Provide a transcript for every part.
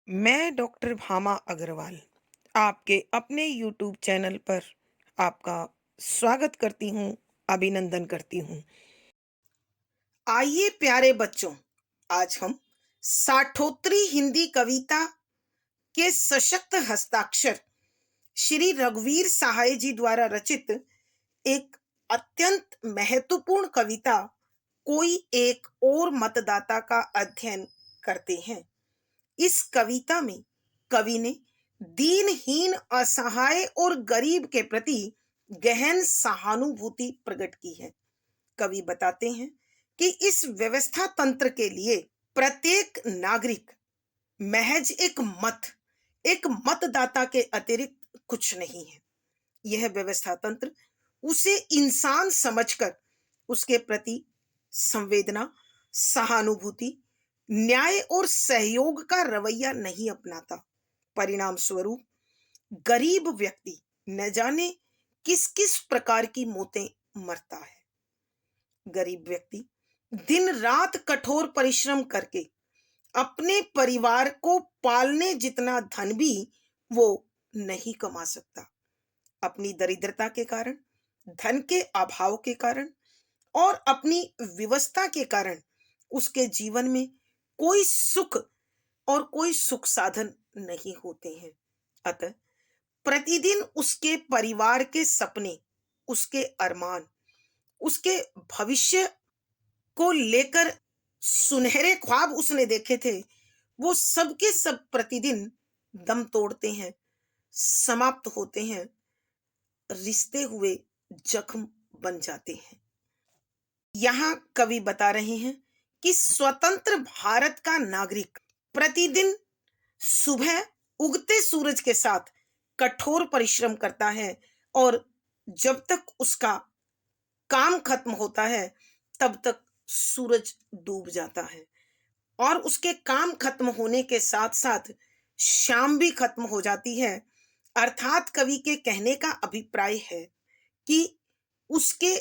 मैं डॉक्टर भामा अग्रवाल आपके अपने यूट्यूब चैनल पर आपका स्वागत करती हूँ, अभिनंदन करती हूँ। आइए प्यारे बच्चों, आज हम साठोत्तरी हिंदी कविता के सशक्त हस्ताक्षर श्री रघुवीर सहाय जी द्वारा रचित एक अत्यंत महत्वपूर्ण कविता कोई एक और मतदाता का अध्ययन करते हैं। इस कविता में कवि ने दीनहीन, असहाय और गरीब के प्रति गहन सहानुभूति प्रकट की है। कवि बताते हैं कि इस व्यवस्था तंत्र के लिए प्रत्येक नागरिक महज एक मतदाता के अतिरिक्त कुछ नहीं है। यह व्यवस्था तंत्र उसे इंसान समझकर उसके प्रति संवेदना, सहानुभूति, न्याय और सहयोग का रवैया नहीं अपनाता। परिणाम स्वरूप गरीब व्यक्ति न जाने किस किस प्रकार की मौतें मरता है। गरीब व्यक्ति दिन रात कठोर परिश्रम करके अपने परिवार को पालने जितना धन भी वो नहीं कमा सकता। अपनी दरिद्रता के कारण, धन के अभाव के कारण और अपनी विवशता के कारण उसके जीवन में कोई सुख और कोई सुख साधन नहीं होते हैं। अतः प्रतिदिन उसके परिवार के सपने, उसके अरमान, उसके भविष्य को लेकर सुनहरे ख्वाब उसने देखे थे, वो सब के सब प्रतिदिन दम तोड़ते हैं, समाप्त होते हैं, रिश्ते हुए जख्म बन जाते हैं। यहाँ कवि बता रहे हैं कि स्वतंत्र भारत का नागरिक प्रतिदिन सुबह उगते सूरज के साथ कठोर परिश्रम करता है और जब तक उसका काम खत्म होता है तब तक सूरज डूब जाता है और उसके काम खत्म होने के साथ साथ शाम भी खत्म हो जाती है। अर्थात कवि के कहने का अभिप्राय है कि उसके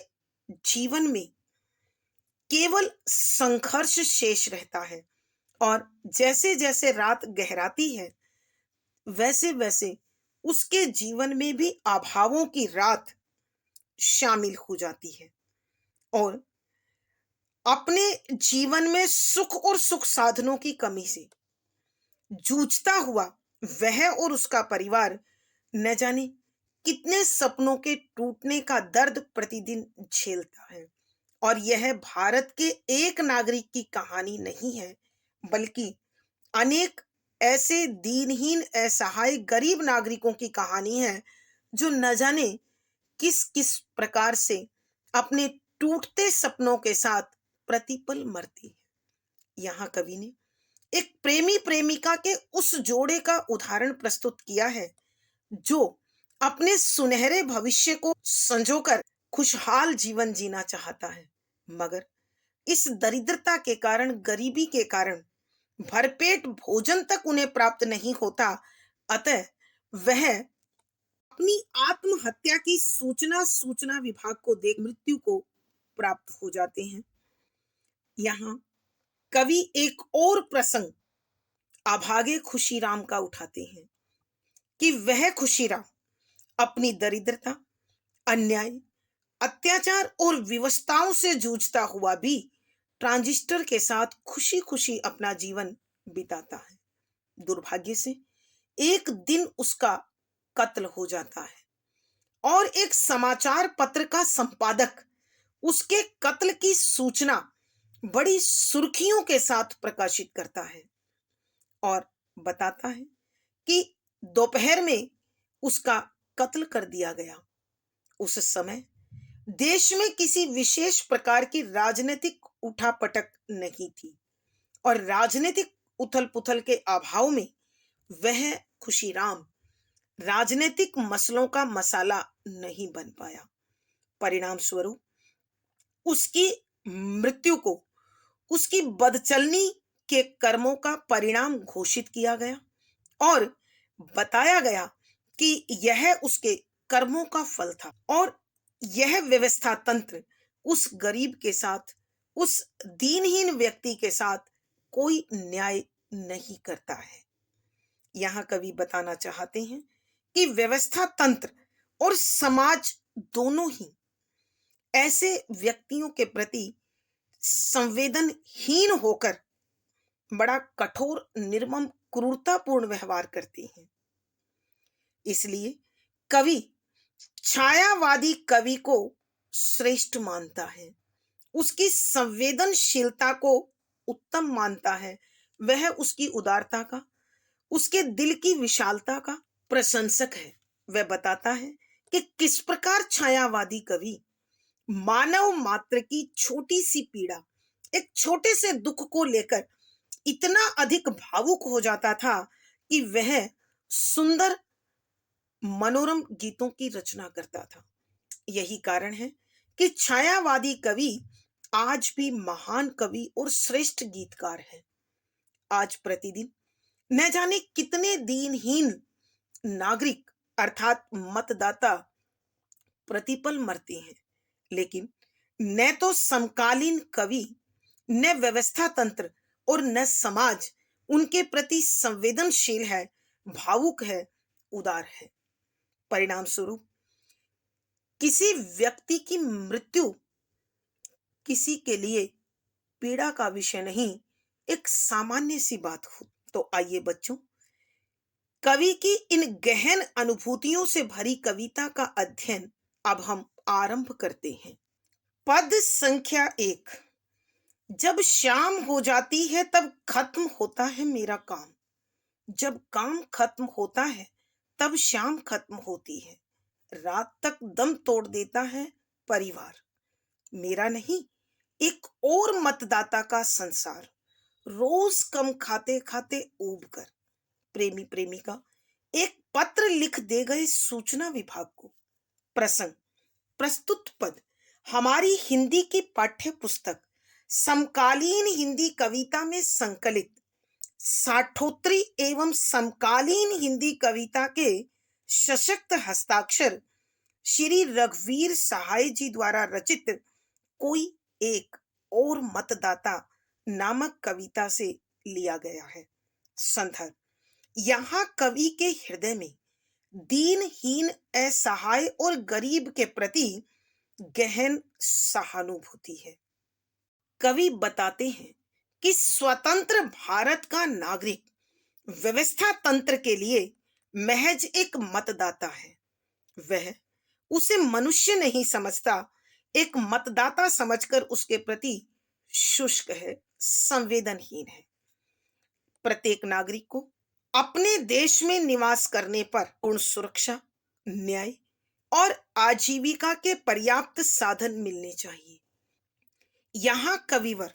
जीवन में केवल संघर्ष शेष रहता है और जैसे जैसे रात गहराती है वैसे वैसे उसके जीवन में भी अभावों की रात शामिल हो जाती है और अपने जीवन में सुख और सुख साधनों की कमी से जूझता हुआ वह और उसका परिवार न जाने कितने सपनों के टूटने का दर्द प्रतिदिन झेलता है। और यह भारत के एक नागरिक की कहानी नहीं है, बल्कि अनेक ऐसे दीनहीन, असहाय, गरीब नागरिकों की कहानी है जो न जाने किस किस प्रकार से अपने टूटते सपनों के साथ प्रतिपल मरती है। यहाँ कवि ने एक प्रेमी प्रेमिका के उस जोड़े का उदाहरण प्रस्तुत किया है जो अपने सुनहरे भविष्य को संजोकर खुशहाल जीवन जीना चाहता है, मगर इस दरिद्रता के कारण, गरीबी के कारण भरपेट भोजन तक उन्हें प्राप्त नहीं होता। अतः वह अपनी आत्महत्या की सूचना सूचना विभाग को देख मृत्यु को प्राप्त हो जाते हैं। यहाँ कवि एक और प्रसंग अभागे खुशीराम का उठाते हैं कि वह खुशीराम अपनी दरिद्रता, अन्याय, अत्याचार और विवशताओं से जूझता हुआ भी ट्रांजिस्टर के साथ खुशी खुशी अपना जीवन बिताता है। दुर्भाग्य से एक दिन उसका कत्ल हो जाता है और एक समाचार पत्र का संपादक उसके कत्ल की सूचना बड़ी सुर्खियों के साथ प्रकाशित करता है और बताता है कि दोपहर में उसका कत्ल कर दिया गया। उस समय देश में किसी विशेष प्रकार की राजनीतिक उठापटक नहीं थी और राजनीतिक उथल पुथल के अभाव में वह खुशीराम राजनीतिक मसलों का मसाला नहीं बन पाया। परिणाम स्वरूप उसकी मृत्यु को उसकी बदचलनी के कर्मों का परिणाम घोषित किया गया और बताया गया कि यह उसके कर्मों का फल था और यह व्यवस्था तंत्र उस गरीब के साथ, उस दीनहीन व्यक्ति के साथ कोई न्याय नहीं करता है। यहाँ कवि बताना चाहते हैं कि व्यवस्था तंत्र और समाज दोनों ही ऐसे व्यक्तियों के प्रति संवेदनहीन होकर बड़ा कठोर, निर्मम, क्रूरतापूर्ण व्यवहार करती हैं। इसलिए कवि छायावादी कवि को श्रेष्ठ मानता है, उसकी संवेदनशीलता को उत्तम मानता है। वह उसकी उदारता का, उसके दिल की विशालता का प्रशंसक है। वह बताता है कि किस प्रकार छायावादी कवि मानव मात्र की छोटी सी पीड़ा, एक छोटे से दुख को लेकर इतना अधिक भावुक हो जाता था कि वह सुंदर मनोरम गीतों की रचना करता था। यही कारण है कि छायावादी कवि आज भी महान कवि और श्रेष्ठ गीतकार है। आज प्रतिदिन न जाने कितने दीनहीन नागरिक अर्थात मतदाता प्रतिपल मरते हैं, लेकिन न तो समकालीन कवि, न व्यवस्था तंत्र और न समाज उनके प्रति संवेदनशील है, भावुक है, उदार है। परिणाम स्वरूप किसी व्यक्ति की मृत्यु किसी के लिए पीड़ा का विषय नहीं, एक सामान्य सी बात हो। तो आइए बच्चों, कवि की इन गहन अनुभूतियों से भरी कविता का अध्ययन अब हम आरंभ करते हैं। पद संख्या 1। जब शाम हो जाती है तब खत्म होता है मेरा काम। जब काम खत्म होता है तब शाम खत्म होती है। रात तक दम तोड़ देता है परिवार। मेरा नहीं, एक और मतदाता का संसार। रोज कम खाते खाते ऊब कर प्रेमी प्रेमिका एक पत्र लिख दे गए सूचना विभाग को। प्रसंग प्रस्तुत पद हमारी हिंदी की पाठ्य पुस्तक समकालीन हिंदी कविता में संकलित साठोत्तरी एवं समकालीन हिंदी कविता के सशक्त हस्ताक्षर श्री रघुवीर सहाय जी द्वारा रचित कोई एक और मतदाता नामक कविता से लिया गया है। संदर्भ, यहाँ कवि के हृदय में दीनहीन, असहाय और गरीब के प्रति गहन सहानुभूति है। कवि बताते हैं कि स्वतंत्र भारत का नागरिक व्यवस्था तंत्र के लिए महज एक मतदाता है। वह उसे मनुष्य नहीं समझता, एक मतदाता समझकर उसके प्रति शुष्क है, संवेदनहीन है। प्रत्येक नागरिक को अपने देश में निवास करने पर पूर्ण सुरक्षा, न्याय और आजीविका के पर्याप्त साधन मिलने चाहिए। यहाँ कविवर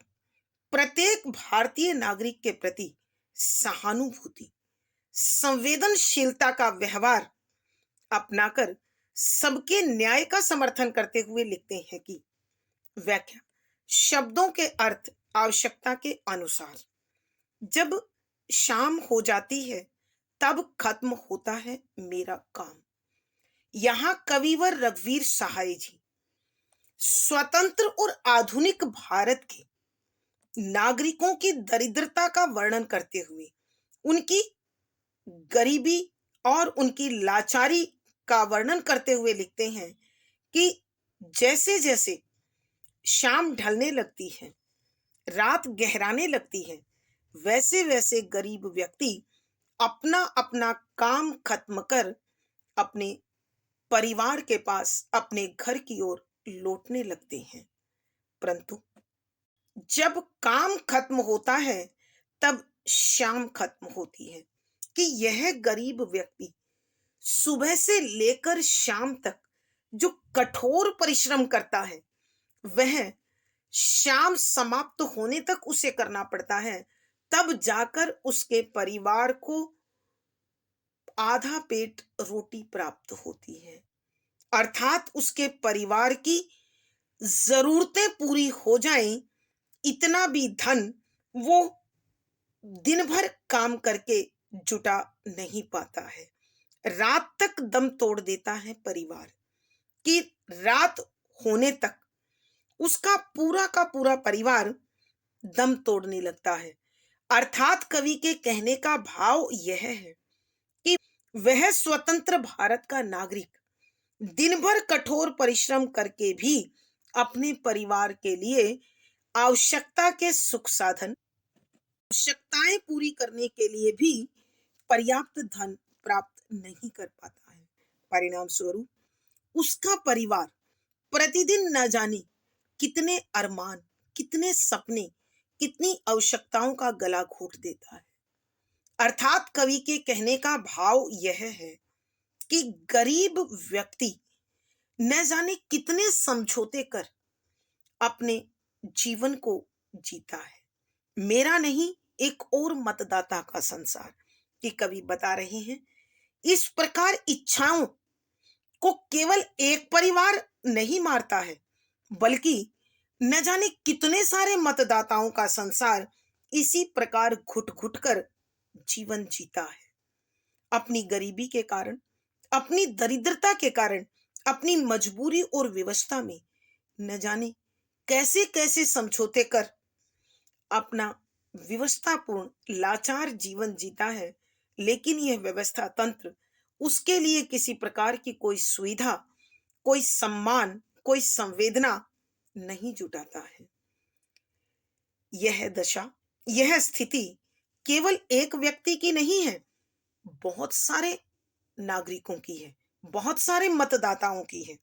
प्रत्येक भारतीय नागरिक के प्रति सहानुभूति, संवेदनशीलता का व्यवहार अपनाकर सबके न्याय का समर्थन करते हुए लिखते हैं कि व्याख्या शब्दों के अर्थ आवश्यकता के अनुसार। जब शाम हो जाती है तब खत्म होता है मेरा काम। यहाँ कविवर रघुवीर सहाय जी स्वतंत्र और आधुनिक भारत के नागरिकों की दरिद्रता का वर्णन करते हुए उनकी गरीबी और उनकी लाचारी का वर्णन करते हुए लिखते हैं कि जैसे जैसे शाम ढलने लगती है, रात गहराने लगती है, वैसे वैसे गरीब व्यक्ति अपना अपना काम खत्म कर अपने परिवार के पास, अपने घर की ओर लौटने लगते हैं। परंतु जब काम खत्म होता है तब शाम खत्म होती है कि यह गरीब व्यक्ति सुबह से लेकर शाम तक जो कठोर परिश्रम करता है वह शाम समाप्त होने तक उसे करना पड़ता है। तब जाकर उसके परिवार को आधा पेट रोटी प्राप्त होती है, अर्थात उसके परिवार की जरूरतें पूरी हो जाएं, इतना भी धन वो दिन भर काम करके जुटा नहीं पाता है। रात तक दम तोड़ देता है परिवार कि रात होने तक उसका पूरा का पूरा परिवार दम तोड़ने लगता है। अर्थात कवि के कहने का भाव यह है वह स्वतंत्र भारत का नागरिक दिन भर कठोर परिश्रम करके भी अपने परिवार के लिए आवश्यकता के सुख साधन, आवश्यकताएं पूरी करने के लिए भी पर्याप्त धन प्राप्त नहीं कर पाता है। परिणाम स्वरूप उसका परिवार प्रतिदिन न जाने कितने अरमान, कितने सपने, कितनी आवश्यकताओं का गला घोट देता है। अर्थात कवि के कहने का भाव यह है कि गरीब व्यक्ति न जाने कितने समझौते कर अपने जीवन को जीता है। मेरा नहीं, एक और मतदाता का संसार कि कवि बता रहे हैं। इस प्रकार इच्छाओं को केवल एक परिवार नहीं मारता है, बल्कि न जाने कितने सारे मतदाताओं का संसार इसी प्रकार घुट घुट कर जीवन जीता है। अपनी गरीबी के कारण, अपनी दरिद्रता के कारण, अपनी मजबूरी और विवशता में न जाने कैसे कैसे समझौते कर अपना विवशतापूर्ण लाचार जीवन जीता है। लेकिन यह व्यवस्था तंत्र उसके लिए किसी प्रकार की कोई सुविधा, कोई सम्मान, कोई संवेदना नहीं जुटाता है। यह दशा, यह स्थिति केवल एक व्यक्ति की नहीं है, बहुत सारे नागरिकों की है, बहुत सारे मतदाताओं की है।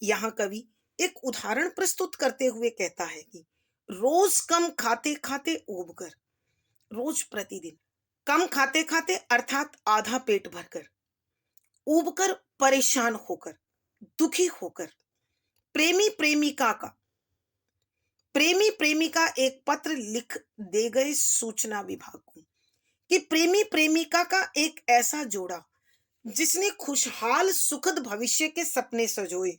यहाँ कवि एक उदाहरण प्रस्तुत करते हुए कहता है कि रोज कम खाते खाते ऊब कर, रोज प्रतिदिन कम खाते खाते अर्थात आधा पेट भरकर, ऊब कर, परेशान होकर, दुखी होकर प्रेमी प्रेमिका एक पत्र लिख दे गए सूचना विभाग को कि प्रेमी प्रेमिका का एक ऐसा जोड़ा जिसने खुशहाल सुखद भविष्य के सपने सजोए,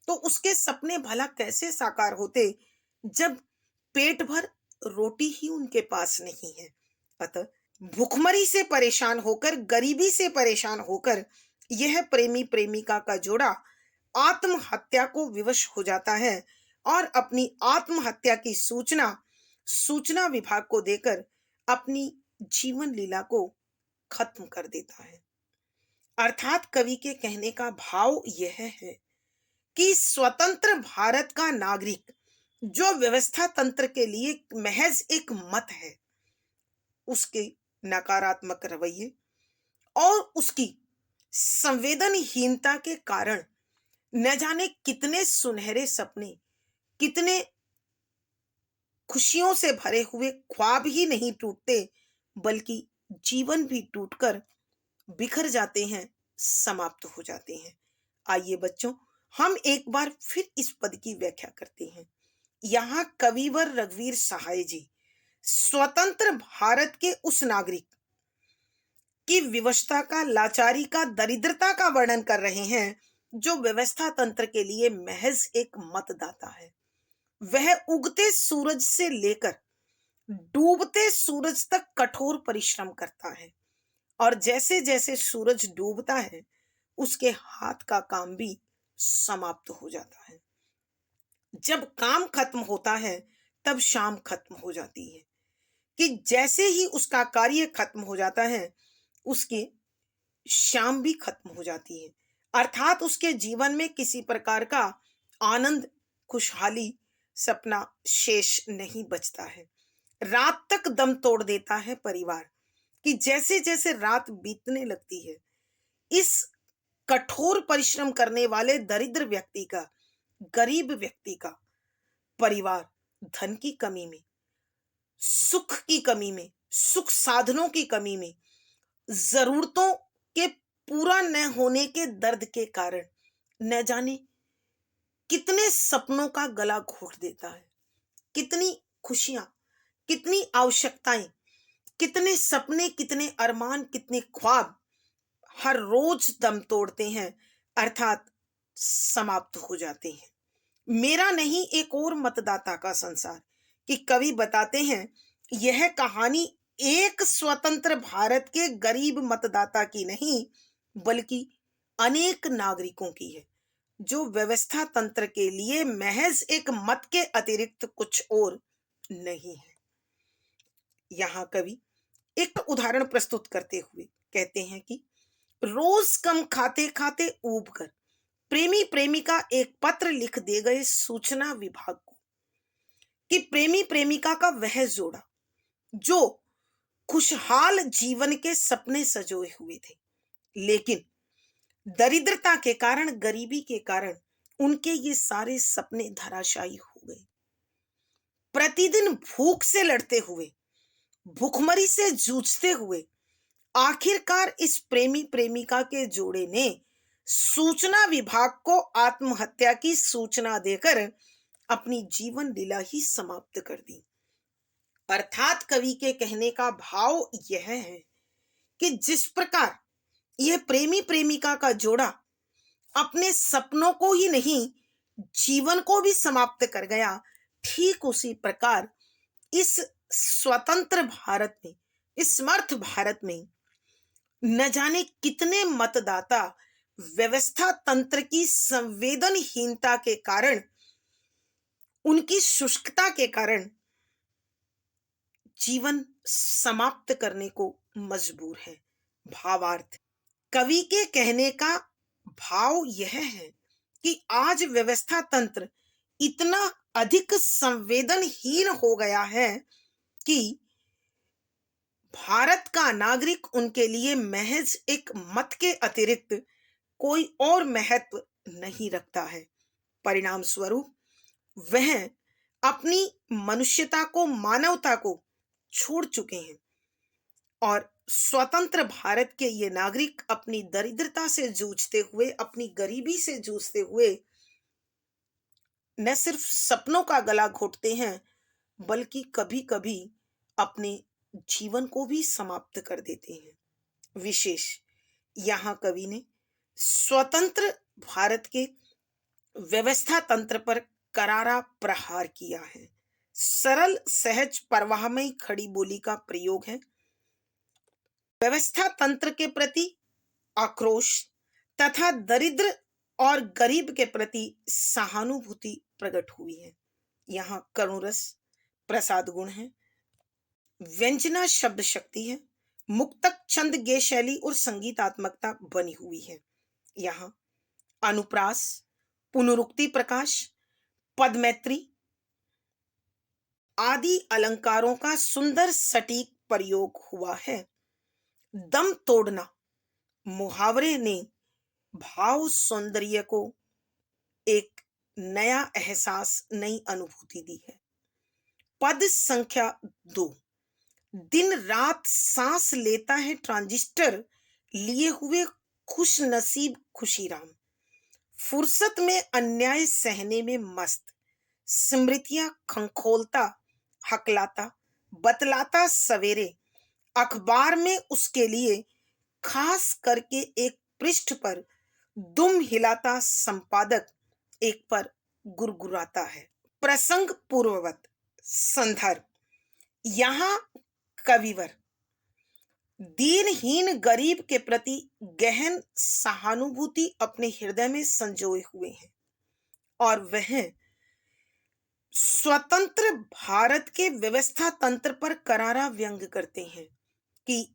तो उसके सपने भला कैसे साकार होते जब पेट भर रोटी ही उनके पास नहीं है। अतः भूखमरी से परेशान होकर, गरीबी से परेशान होकर यह प्रेमी प्रेमिका का जोड़ा आत्महत्या को विवश हो जाता है और अपनी आत्महत्या की सूचना विभाग को देकर अपनी जीवन लीला को खत्म कर देता है। अर्थात कवि के कहने का भाव यह है कि स्वतंत्र भारत का नागरिक जो व्यवस्था तंत्र के लिए महज एक मत है, उसके नकारात्मक रवैये और उसकी संवेदनहीनता के कारण न जाने कितने सुनहरे सपने, कितने खुशियों से भरे हुए ख्वाब ही नहीं टूटते, बल्कि जीवन भी टूटकर बिखर जाते हैं, समाप्त हो जाते हैं। आइए बच्चों, हम एक बार फिर इस पद की व्याख्या करते हैं। यहाँ कविवर रघुवीर सहाय जी स्वतंत्र भारत के उस नागरिक की विवशता का, लाचारी का, दरिद्रता का वर्णन कर रहे हैं जो व्यवस्था तंत्र के लिए महज एक मतदाता है। वह उगते सूरज से लेकर डूबते सूरज तक कठोर परिश्रम करता है और जैसे जैसे सूरज डूबता है उसके हाथ का काम भी समाप्त हो जाता है। जब काम खत्म होता है तब शाम खत्म हो जाती है कि जैसे ही उसका कार्य खत्म हो जाता है उसकी शाम भी खत्म हो जाती है। अर्थात उसके जीवन में किसी प्रकार का आनंद, खुशहाली, सपना शेष नहीं बचता है। रात तक दम तोड़ देता है परिवार कि जैसे जैसे रात बीतने लगती है, इस कठोर परिश्रम करने वाले दरिद्र व्यक्ति का, गरीब व्यक्ति का परिवार धन की कमी में, सुख की कमी में, सुख साधनों की कमी में, जरूरतों के पूरा न होने के दर्द के कारण न जाने कितने सपनों का गला घोट देता है। कितनी खुशियां, कितनी आवश्यकताएं, कितने सपने, कितने अरमान, कितने ख्वाब हर रोज दम तोड़ते हैं, अर्थात समाप्त हो जाते हैं। मेरा नहीं, एक और मतदाता का संसार कि कवि बताते हैं यह कहानी एक स्वतंत्र भारत के गरीब मतदाता की नहीं, बल्कि अनेक नागरिकों की है जो व्यवस्था तंत्र के लिए महज एक मत के अतिरिक्त कुछ और नहीं है। यहाँ कवि एक उदाहरण प्रस्तुत करते हुए कहते हैं कि रोज कम खाते खाते ऊब कर प्रेमी प्रेमिका एक पत्र लिख दे गए सूचना विभाग को कि प्रेमी प्रेमिका का वह जोड़ा जो खुशहाल जीवन के सपने सजोए हुए थे, लेकिन दरिद्रता के कारण, गरीबी के कारण उनके ये सारे सपने धराशायी हो गए। प्रतिदिन भूख से लड़ते हुए, भूखमरी से जूझते हुए आखिरकार इस प्रेमी प्रेमिका के जोड़े ने सूचना विभाग को आत्महत्या की सूचना देकर अपनी जीवन लीला ही समाप्त कर दी। अर्थात कवि के कहने का भाव यह है कि जिस प्रकार यह प्रेमी प्रेमिका का जोड़ा अपने सपनों को ही नहीं, जीवन को भी समाप्त कर गया, ठीक उसी प्रकार इस स्वतंत्र भारत में, इस समर्थ भारत में न जाने कितने मतदाता व्यवस्था तंत्र की संवेदनहीनता के कारण, उनकी शुष्कता के कारण जीवन समाप्त करने को मजबूर है। भावार्थ, कवि के कहने का भाव यह है कि आज व्यवस्था तंत्र इतना अधिक संवेदनहीन हो गया है कि भारत का नागरिक उनके लिए महज एक मत के अतिरिक्त कोई और महत्व नहीं रखता है। परिणाम स्वरूप वह अपनी मनुष्यता को, मानवता को छोड़ चुके हैं और स्वतंत्र भारत के ये नागरिक अपनी दरिद्रता से जूझते हुए, अपनी गरीबी से जूझते हुए न सिर्फ सपनों का गला घोटते हैं, बल्कि कभी कभी अपने जीवन को भी समाप्त कर देते हैं। विशेष यहाँ कवि ने स्वतंत्र भारत के व्यवस्था तंत्र पर करारा प्रहार किया है। सरल, सहज, परवाहमयी खड़ी बोली का प्रयोग है। व्यवस्था तंत्र के प्रति आक्रोश तथा दरिद्र और गरीब के प्रति सहानुभूति प्रकट हुई है। यहाँ करुणरस, प्रसाद गुण है, व्यंजना शब्द शक्ति है, मुक्तक, छंद, गेय शैली और संगीतात्मकता बनी हुई है। यहाँ अनुप्रास, पुनरुक्ति प्रकाश, पदमैत्री आदि अलंकारों का सुंदर सटीक प्रयोग हुआ है। दम तोड़ना मुहावरे ने भाव सौंदर्य को एक नया एहसास, नई अनुभूति दी है। पद संख्या 2, दिन रात सांस लेता है ट्रांजिस्टर लिए हुए खुश नसीब खुशीराम, फुर्सत में अन्याय सहने में मस्त, स्मृतियां खंखोलता, हकलाता, बतलाता सवेरे, अखबार में उसके लिए खास करके एक पृष्ठ पर दुम हिलाता संपादक एक पर गुरगुराता है। प्रसंग पूर्ववत संदर्भ, यहाँ कविवर दीनहीन गरीब के प्रति गहन सहानुभूति अपने हृदय में संजोए हुए हैं और वह स्वतंत्र भारत के व्यवस्था तंत्र पर करारा व्यंग करते हैं कि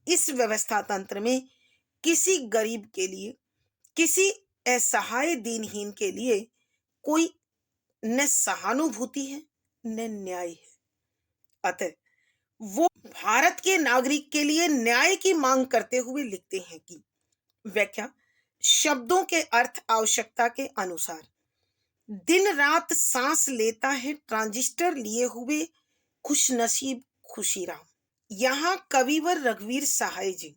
इस व्यवस्था तंत्र में किसी गरीब के लिए, किसी असहाय दीनहीन के लिए कोई न सहानुभूति है न न्याय है। अतः वो भारत के नागरिक के लिए न्याय की मांग करते हुए लिखते हैं कि व्याख्या, शब्दों के अर्थ आवश्यकता के अनुसार दिन रात सांस लेता है ट्रांजिस्टर लिए हुए खुशनसीब खुशीराम। यहाँ कविवर रघुवीर सहाय जी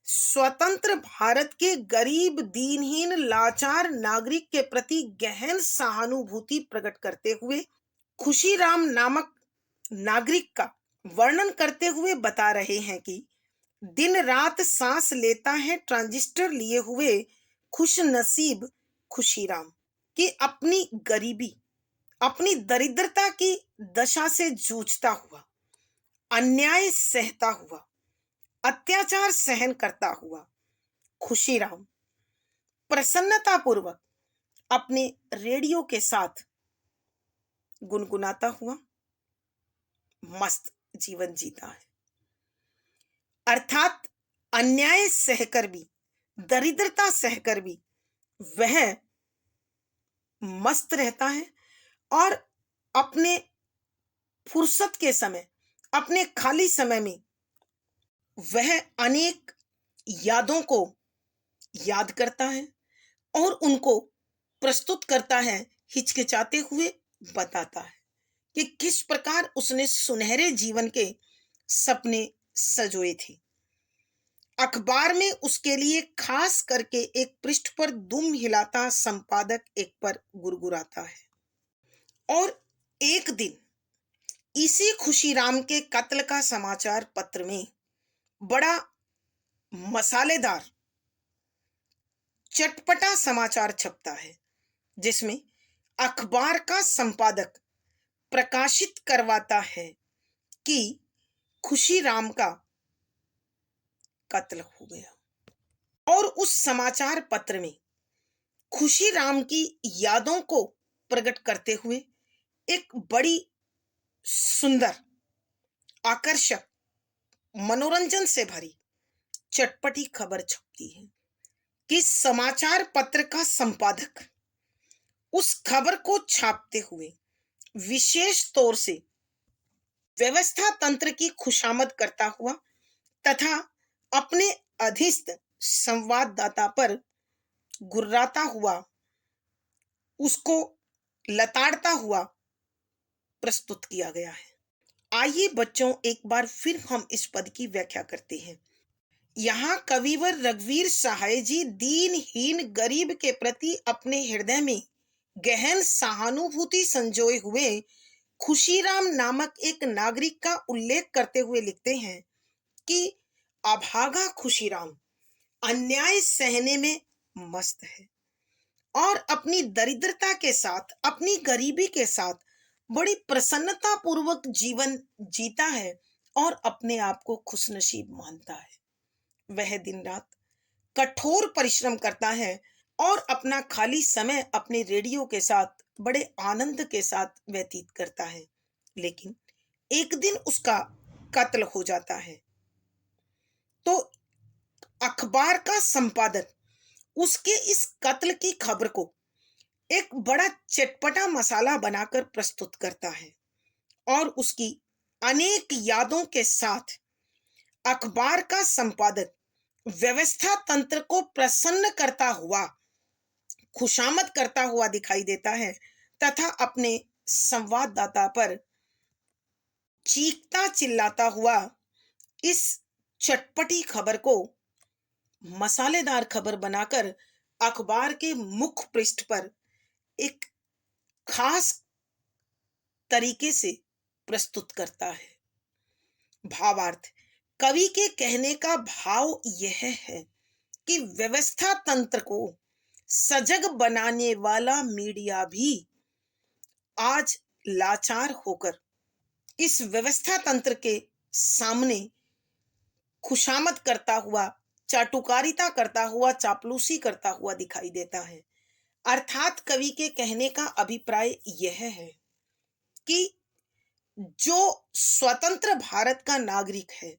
स्वतंत्र भारत के गरीब, दीनहीन, लाचार नागरिक के प्रति गहन सहानुभूति प्रकट करते हुए खुशीराम नामक नागरिक का वर्णन करते हुए बता रहे हैं कि दिन रात सांस लेता है ट्रांजिस्टर लिए हुए खुश नसीब खुशीराम, कि अपनी गरीबी, अपनी दरिद्रता की दशा से जूझता हुआ, अन्याय सहता हुआ, अत्याचार सहन करता हुआ खुशीराम प्रसन्नतापूर्वक अपने रेडियो के साथ गुनगुनाता हुआ मस्त जीवन जीता है। अर्थात अन्याय सहकर भी दरिद्रता सहकर भी वह मस्त रहता है और अपने फुर्सत के समय, अपने खाली समय में वह अनेक यादों को याद करता है और उनको प्रस्तुत करता है, हिचकिचाते हुए बताता है कि किस प्रकार उसने सुनहरे जीवन के सपने सजोए थे। अखबार में उसके लिए खास करके एक पृष्ठ पर दुम हिलाता संपादक एक पर गुरगुराता है। और एक दिन इसी खुशीराम के कत्ल का समाचार पत्र में बड़ा मसालेदार चटपटा समाचार छपता है, जिसमें अखबार का संपादक प्रकाशित करवाता है कि खुशीराम का कत्ल हो गया। और उस समाचार पत्र में खुशीराम की यादों को प्रकट करते हुए एक बड़ी सुंदर, आकर्षक, मनोरंजन से भरी चटपटी खबर छपती है कि समाचार पत्र का संपादक उस खबर को छापते हुए विशेष तौर से व्यवस्था तंत्र की खुशामद करता हुआ तथा अपने अधीस्त संवाददाता पर गुर्राता हुआ, उसको लताड़ता हुआ प्रस्तुत किया गया है। आइए बच्चों, एक बार फिर हम इस पद की व्याख्या करते हैं। यहाँ कविवर रघुवीर सहाय जी दीनहीन गरीब के प्रति अपने हृदय में गहन सहानुभूति संजोए हुए खुशीराम नामक एक नागरिक का उल्लेख करते हुए लिखते हैं कि अभागा खुशीराम अन्याय सहने में मस्त है और अपनी दरिद्रता के साथ, अपनी गरीबी के साथ बड़ी प्रसन्नता पूर्वक जीवन जीता है और अपने आप को खुशनसीब मानता है। वह दिन रात कठोर परिश्रम करता है और अपना खाली समय अपने रेडियो के साथ बड़े आनंद के साथ व्यतीत करता है। लेकिन एक दिन उसका कत्ल हो जाता है तो अखबार का संपादक उसके इस कत्ल की खबर को एक बड़ा चटपटा मसाला बनाकर प्रस्तुत करता है और उसकी अनेक यादों के साथ अखबार का संपादक व्यवस्था तंत्र को प्रसन्न करता हुआ, खुशामद करता हुआ दिखाई देता है तथा अपने संवाददाता पर चीखता चिल्लाता हुआ इस चटपटी खबर को मसालेदार खबर बनाकर अखबार के मुख्य पृष्ठ पर एक खास तरीके से प्रस्तुत करता है। भावार्थ, कवि के कहने का भाव यह है कि व्यवस्था तंत्र को सजग बनाने वाला मीडिया भी आज लाचार होकर इस व्यवस्था तंत्र के सामने खुशामद करता हुआ, चाटुकारिता करता हुआ, चापलूसी करता हुआ दिखाई देता है। अर्थात कवि के कहने का अभिप्राय यह है कि जो स्वतंत्र भारत का नागरिक है,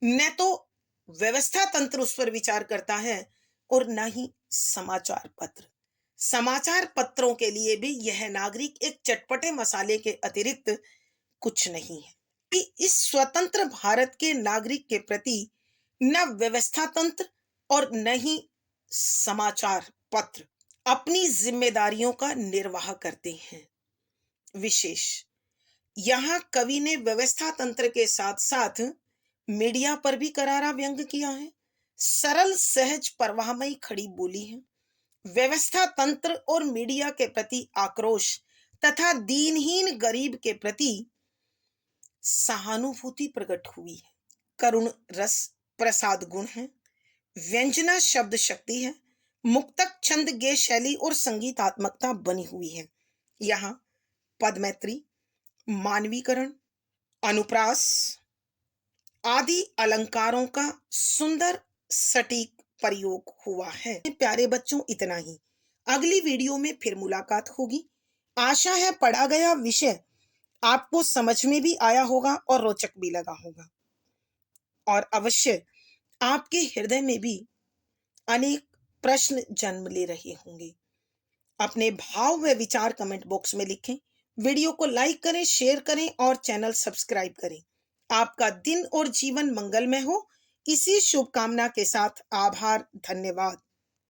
न तो व्यवस्था तंत्र उस पर विचार करता है और न ही समाचार पत्र। समाचार पत्रों के लिए भी यह नागरिक एक चटपटे मसाले के अतिरिक्त कुछ नहीं है कि इस स्वतंत्र भारत के नागरिक के प्रति न व्यवस्था तंत्र और न ही समाचार पत्र अपनी जिम्मेदारियों का निर्वाह करते हैं। विशेष यहाँ कवि ने व्यवस्था तंत्र के साथ साथ मीडिया पर भी करारा व्यंग किया है। सरल, सहज, परवाहमयी खड़ी बोली है। व्यवस्था तंत्र और मीडिया के प्रति आक्रोश तथा दीनहीन गरीब के प्रति सहानुभूति प्रकट हुई है। करुण रस प्रसाद गुण है, व्यंजना शब्द शक्ति है, मुक्तक छंद गे शैली और संगीतात्मकता बनी हुई है। यहाँ पदमैत्री, मानवीकरण, अनुप्रास आदि अलंकारों का सुंदर सटीक प्रयोग हुआ है। प्यारे बच्चों, इतना ही। अगली वीडियो में फिर मुलाकात होगी। आशा है पढ़ा गया विषय आपको समझ में भी आया होगा और रोचक भी लगा होगा और अवश्य आपके हृदय में भी अनेक प्रश्न जन्म ले रहे होंगे। अपने भाव व विचार कमेंट बॉक्स में लिखें। वीडियो को लाइक करें, शेयर करें और चैनल सब्सक्राइब करें। आपका दिन और जीवन मंगलमय हो, इसी शुभकामना के साथ आभार, धन्यवाद।